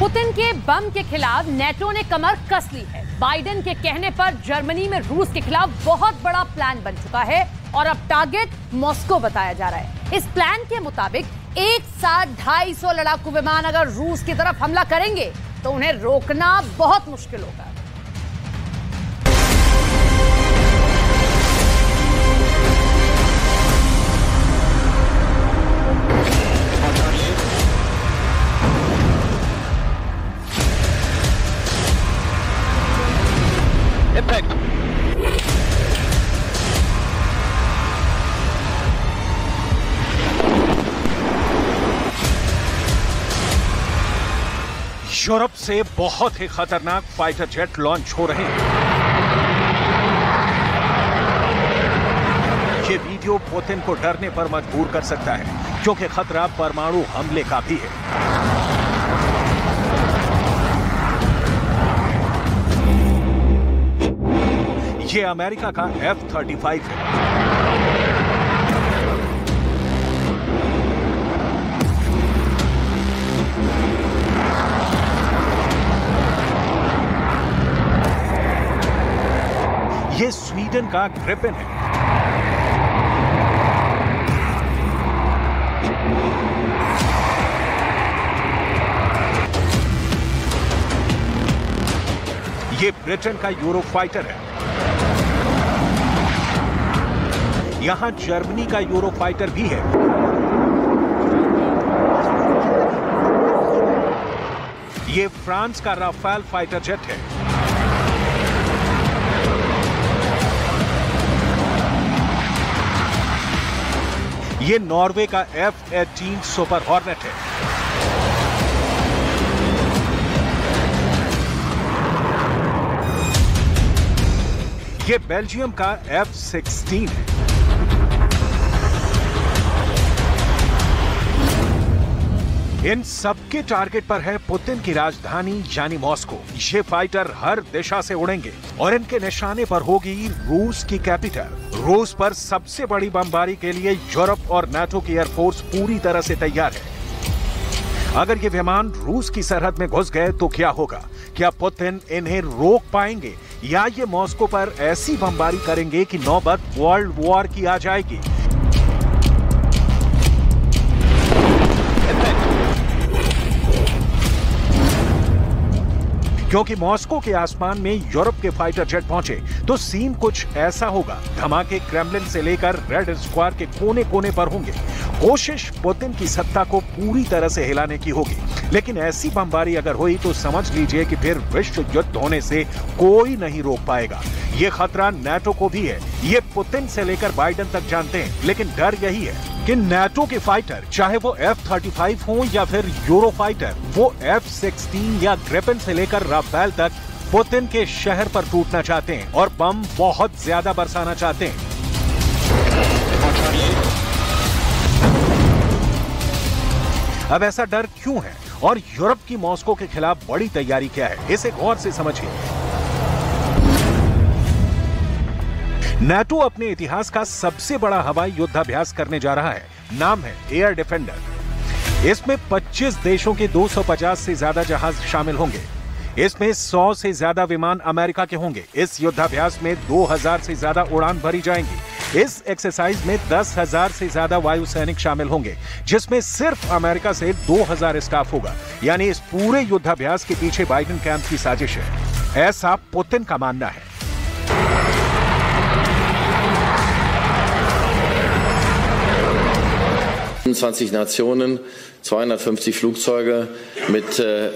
Putin के बम के खिलाफ नेटो ने कमर कस ली है। बाइडेन के कहने पर जर्मनी में रूस के खिलाफ बहुत बड़ा प्लान बन चुका है और अब टारगेट मॉस्को बताया जा रहा है। इस प्लान के मुताबिक एक साथ 250 लड़ाकू विमान अगर रूस की तरफ हमला करेंगे तो उन्हें रोकना बहुत मुश्किल होगा। यूरोप से बहुत ही खतरनाक फाइटर जेट लॉन्च हो रहे हैं। ये वीडियो पुतिन को डरने पर मजबूर कर सकता है क्योंकि खतरा परमाणु हमले का भी है। ये अमेरिका का F-35 है। ये स्वीडन का ग्रिपेन है। ये ब्रिटेन का यूरोफाइटर है। यहां जर्मनी का यूरोफाइटर भी है। ये फ्रांस का राफेल फाइटर जेट है। ये नॉर्वे का F-18 सुपर हॉर्नेट है। ये बेल्जियम का F-16 है। इन सबके टारगेट पर है पुतिन की राजधानी यानी मॉस्को। ये फाइटर हर दिशा से उड़ेंगे और इनके निशाने पर होगी रूस की कैपिटल। रूस पर सबसे बड़ी बमबारी के लिए यूरोप और नाटो की एयरफोर्स पूरी तरह से तैयार है। अगर ये विमान रूस की सरहद में घुस गए तो क्या होगा? क्या पुतिन इन्हें रोक पाएंगे या ये मॉस्को पर ऐसी बमबारी करेंगे कि नौबत वर्ल्ड वॉर की आ जाएगी? क्योंकि मॉस्को के आसमान में यूरोप के फाइटर जेट पहुंचे तो सीन कुछ ऐसा होगा। धमाके क्रेमलिन से लेकर रेड स्क्वायर के कोने कोने पर होंगे। कोशिश पुतिन की सत्ता को पूरी तरह से हिलाने की होगी, लेकिन ऐसी बमबारी अगर हुई तो समझ लीजिए कि फिर विश्व युद्ध होने से कोई नहीं रोक पाएगा। ये खतरा नाटो को भी है। ये पुतिन से लेकर बाइडेन तक जानते हैं, लेकिन डर यही है कि नाटो के फाइटर, चाहे वो F-35 हो या फिर यूरोफाइटर, वो F-16 या ग्रिपेन से लेकर राफेल तक पुतिन के शहर पर टूटना चाहते हैं और बम बहुत ज्यादा बरसाना चाहते हैं। अब ऐसा डर क्यों है और यूरोप की मॉस्को के खिलाफ बड़ी तैयारी क्या है, इसे गौर से समझिए। नाटो अपने इतिहास का सबसे बड़ा हवाई युद्धाभ्यास करने जा रहा है। नाम है एयर डिफेंडर। इसमें 25 देशों के 250 से ज्यादा जहाज शामिल होंगे। इसमें 100 से ज्यादा विमान अमेरिका के होंगे। इस युद्धाभ्यास में 2000 से ज्यादा उड़ान भरी जाएंगी। इस एक्सरसाइज में 10,000 से ज्यादा वायु सैनिक शामिल होंगे, जिसमें सिर्फ अमेरिका से 2000 स्टाफ होगा। यानी इस पूरे युद्धाभ्यास के पीछे बाइडेन कैंप की साजिश है, ऐसा पुतिन का मानना है। 25 Nationen, 250 Flugzeuge mit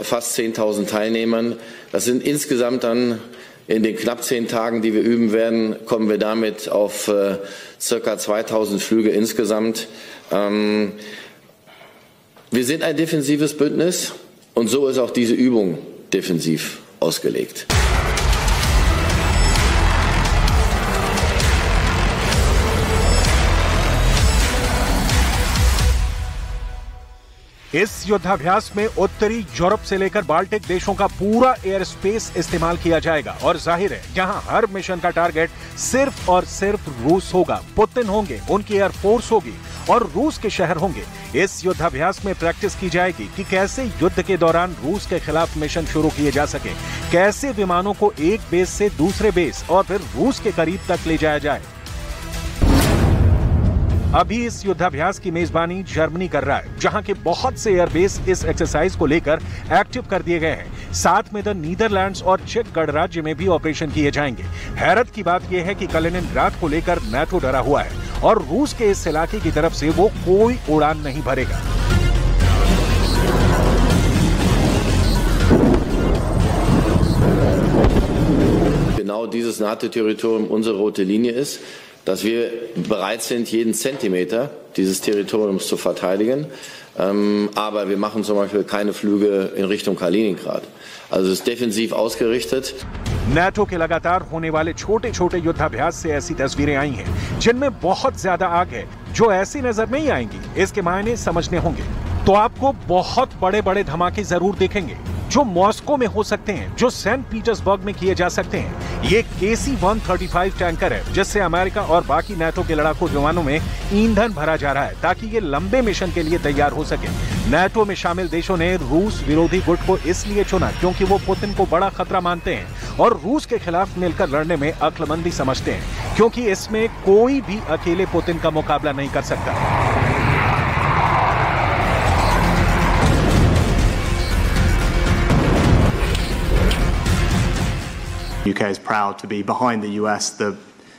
fast 10.000 Teilnehmern. Das sind insgesamt dann in den knapp 10 Tagen, die wir üben werden, kommen wir damit auf circa 2000 Flüge insgesamt. Wir sind ein defensives Bündnis und so ist auch diese Übung defensiv ausgelegt. इस युद्धाभ्यास में उत्तरी Europe से लेकर Baltic देशों का पूरा air space इस्तेमाल किया जाएगा और जाहिर है यहां हर मिशन का टारगेट सिर्फ और सिर्फ रूस होगा। पुतिन होंगे, उनकी एयरफोर्स होगी और रूस के शहर होंगे। इस युद्धाभ्यास में प्रैक्टिस की जाएगी कि कैसे युद्ध के दौरान रूस के खिलाफ मिशन शुरू किए जा सके, कैसे विमानों को एक बेस से दूसरे बेस और फिर रूस के करीब तक ले जाया जाए। अभी इस युद्धाभ्यास की मेजबानी जर्मनी कर रहा है, जहां के बहुत से एयरबेस इस एक्सरसाइज को लेकर एक्टिव कर दिए गए हैं। साथ में द नीदरलैंड्स और चेक गणराज्य में भी ऑपरेशन किए जाएंगे। हैरत की बात यह है कि कलिनिनग्राड को लेकर नाटो डरा हुआ है और रूस के इस इलाके की तरफ से वो कोई उड़ान नहीं भरेगा। Genau dieses NATO-Territorium unsere rote Linie ist, dass wir bereit sind, jeden Zentimeter dieses Territoriums zu verteidigen. Aber wir machen zum Beispiel keine Flüge in Richtung Kaliningrad. Also es ist defensiv ausgerichtet. NATO के लगातार होने वाले छोटे छोटे युद्धाभ्यास से ऐसी तस्वीरें आई हैं जिनमें बहुत ज्यादा आग है, जो ऐसी नजर नहीं आएंगी। इसके मायने समझने होंगे तो आपको बहुत बड़े बड़े धमाके जरूर दिखेंगे, जो मॉस्को में हो सकते हैं, जो सेंट पीटर्सबर्ग में किए जा सकते हैं। ये KC-135 टैंकर है जिससे अमेरिका और बाकी नाटो के लड़ाकू विमानों में ईंधन भरा जा रहा है ताकि ये लंबे मिशन के लिए तैयार हो सके। नाटो में शामिल देशों ने रूस विरोधी गुट को इसलिए चुना क्योंकि वो पुतिन को बड़ा खतरा मानते हैं और रूस के खिलाफ मिलकर लड़ने में अक्लमंदी समझते हैं, क्योंकि इसमें कोई भी अकेले पुतिन का मुकाबला नहीं कर सकता। UK is proud to be behind the US, the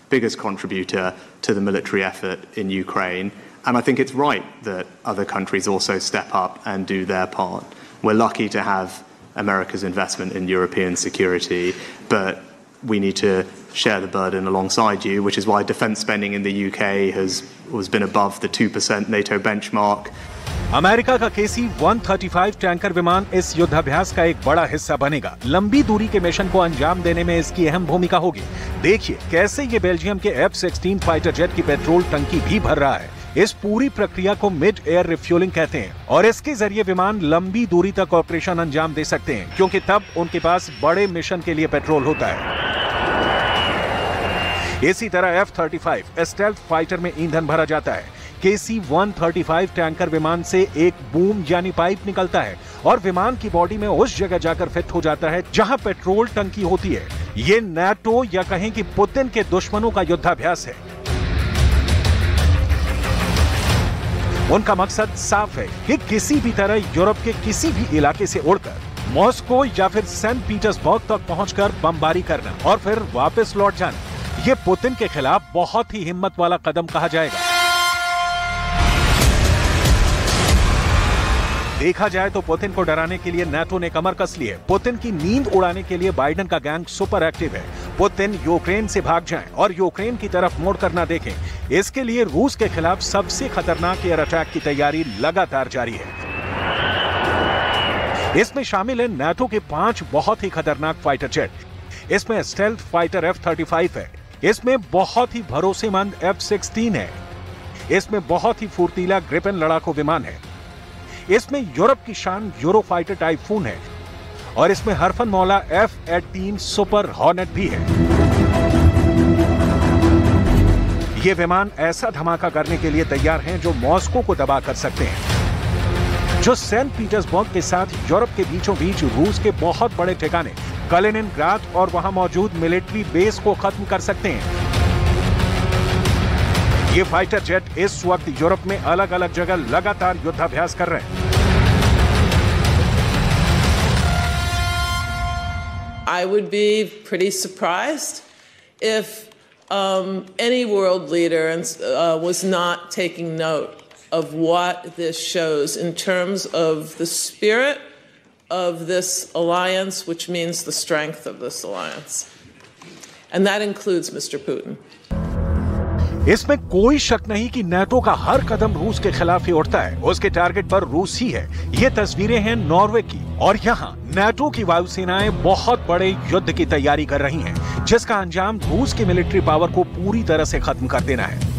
biggest contributor to the military effort in Ukraine. And I think it's right that other countries also step up and do their part. We're lucky to have America's investment in European security, but we need to share the burden alongside you, which is why defense spending in the UK has been above the 2% NATO benchmark. America का KC-135 tanker विमान इस युद्धाभ्यास का एक बड़ा हिस्सा बनेगा। लंबी दूरी के मिशन को अंजाम देने में इसकी अहम भूमिका होगी। देखिए कैसे ये बेल्जियम के F-16 फाइटर जेट की पेट्रोल टंकी भी भर रहा है। इस पूरी प्रक्रिया को मिड एयर रिफ्यूलिंग कहते हैं और इसके जरिए विमान लंबी दूरी तक ऑपरेशन अंजाम दे सकते हैं, क्योंकि तब उनके पास बड़े मिशन के लिए पेट्रोल होता है। इसी तरह F-35 स्टेल्थ फाइटर में ईंधन भरा जाता है। KC-135 टैंकर विमान से एक बूम यानी पाइप निकलता है और विमान की बॉडी में उस जगह जाकर फिट हो जाता है जहां पेट्रोल टंकी होती है। ये नाटो या कहें कि पुतिन के दुश्मनों का युद्धाभ्यास है। उनका मकसद साफ है कि किसी भी तरह यूरोप के किसी भी इलाके से उड़कर मॉस्को या फिर सेंट पीटर्सबर्ग तक पहुंचकर बमबारी करना और फिर वापस लौट जाना। ये पुतिन के खिलाफ बहुत ही हिम्मत वाला कदम कहा जाएगा। देखा जाए तो पुतिन को डराने के लिए नाटो ने कमर कस ली है। पुतिन की नींद उड़ाने के लिए बाइडेन का गैंग सुपर एक्टिव है। पुतिन यूक्रेन से भाग जाएं और यूक्रेन की तरफ मुड़कर ना देखें। इसके लिए रूस के खिलाफ सबसे खतरनाक एयर अटैक की तैयारी लगातार जारी है। इसमें शामिल है नाटो के 5 बहुत ही खतरनाक फाइटर जेट। इसमें स्टेल्थ फाइटर F-35 है। इसमें बहुत ही भरोसेमंद F-16 है। इसमें बहुत ही फुर्तीला ग्रिपेन लड़ाकू विमान है। इसमें यूरोप की शान यूरोफाइटर टाइफून है और इसमें हरफन मौला F-18 सुपर हॉर्नेट भी है। ये विमान ऐसा धमाका करने के लिए तैयार हैं जो मॉस्को को दबा कर सकते हैं, जो सेंट पीटर्सबर्ग के साथ यूरोप के बीचों बीच रूस के बहुत बड़े ठिकाने कलिनिनग्राड और वहां मौजूद मिलिट्री बेस को खत्म कर सकते हैं। ये फाइटर जेट इस वक्त यूरोप में अलग अलग जगह लगातार युद्धाभ्यास कर रहे हैं। I would be pretty surprised if any world leader was not taking note of what this shows in terms of the spirit of this alliance, which means the strength of this alliance. And that includes Mr. Putin. इसमें कोई शक नहीं कि NATO का हर कदम रूस के खिलाफ ही उठता है। उसके टारगेट पर रूस ही है। ये तस्वीरें हैं नॉर्वे की और यहाँ नाटो की वायुसेनाएं बहुत बड़े युद्ध की तैयारी कर रही हैं, जिसका अंजाम रूस की मिलिट्री पावर को पूरी तरह से खत्म कर देना है।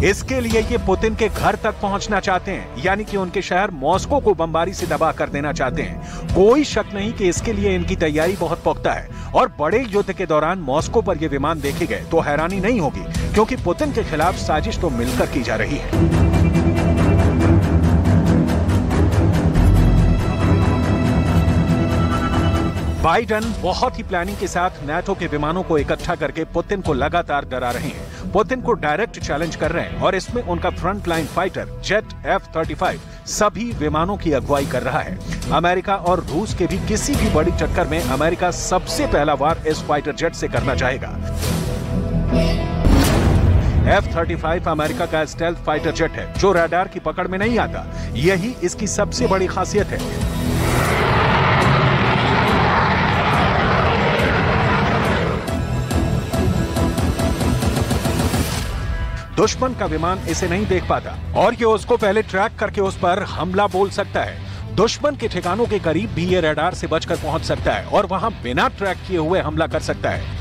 इसके लिए ये पुतिन के घर तक पहुंचना चाहते हैं, यानी कि उनके शहर मॉस्को को बमबारी से दबा कर देना चाहते हैं। कोई शक नहीं कि इसके लिए इनकी तैयारी बहुत पुख्ता है और बड़े युद्ध के दौरान मॉस्को पर ये विमान देखे गए तो हैरानी नहीं होगी, क्योंकि पुतिन के खिलाफ साजिश तो मिलकर की जा रही है। बाइडेन बहुत ही प्लानिंग के साथ नाटो के विमानों को इकट्ठा करके पुतिन को लगातार डरा रहे हैं, पुतिन को डायरेक्ट चैलेंज कर रहे हैं और इसमें उनका front line fighter jet F-35 सभी विमानों की अगुवाई कर रहा है। अमेरिका और रूस के भी किसी भी बड़ी टक्कर में अमेरिका सबसे पहला वार इस फाइटर जेट से करना चाहेगा। F-35 अमेरिका का स्टेल्थ फाइटर जेट है जो रडार की पकड़ में नहीं आता, यही इसकी सबसे बड़ी खासियत है। दुश्मन का विमान इसे नहीं देख पाता और ये उसको पहले ट्रैक करके उस पर हमला बोल सकता है। दुश्मन के ठिकानों के करीब भी ये रडार से बचकर पहुंच सकता है और वहां बिना ट्रैक किए हुए हमला कर सकता है।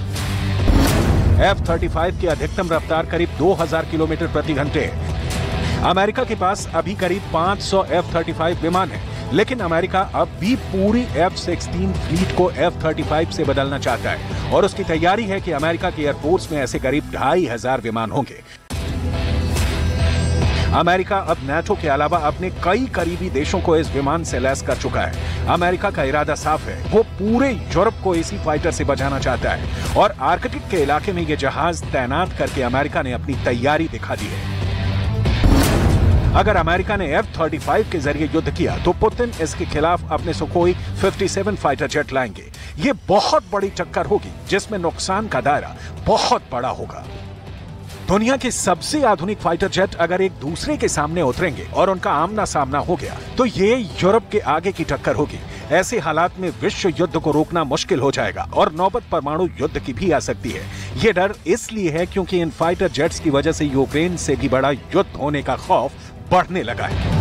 F-35 की अधिकतम रफ्तार करीब 2000 किलोमीटर प्रति घंटे है। अमेरिका के पास अभी करीब 500 F-35 विमान है, लेकिन अमेरिका अब भी पूरी F-16 फ्लीट को F-35 से बदलना चाहता है और उसकी तैयारी है कि अमेरिका की एयरफोर्स में ऐसे करीब 2500 विमान होंगे। अमेरिका अब नाटो के अलावा अपने कई करीबी देशों को इस विमान से लैस कर चुका है। अमेरिका का इरादा साफ है, वो पूरे यूरोप को इसी फाइटर से बचाना चाहता है और आर्कटिक के इलाके में ये जहाज तैनात करके अमेरिका ने अपनी तैयारी दिखा दी है। अगर अमेरिका ने F-35 के जरिए युद्ध किया तो पुतिन इसके खिलाफ अपने सुखोई 57 फाइटर जेट लाएंगे। ये बहुत बड़ी टक्कर होगी जिसमें नुकसान का दायरा बहुत बड़ा होगा। दुनिया के सबसे आधुनिक फाइटर जेट अगर एक दूसरे के सामने उतरेंगे और उनका आमना सामना हो गया तो ये यूरोप के आगे की टक्कर होगी। ऐसे हालात में विश्व युद्ध को रोकना मुश्किल हो जाएगा और नौबत परमाणु युद्ध की भी आ सकती है। ये डर इसलिए है क्योंकि इन फाइटर जेट्स की वजह से यूक्रेन से भी बड़ा युद्ध होने का खौफ बढ़ने लगा है।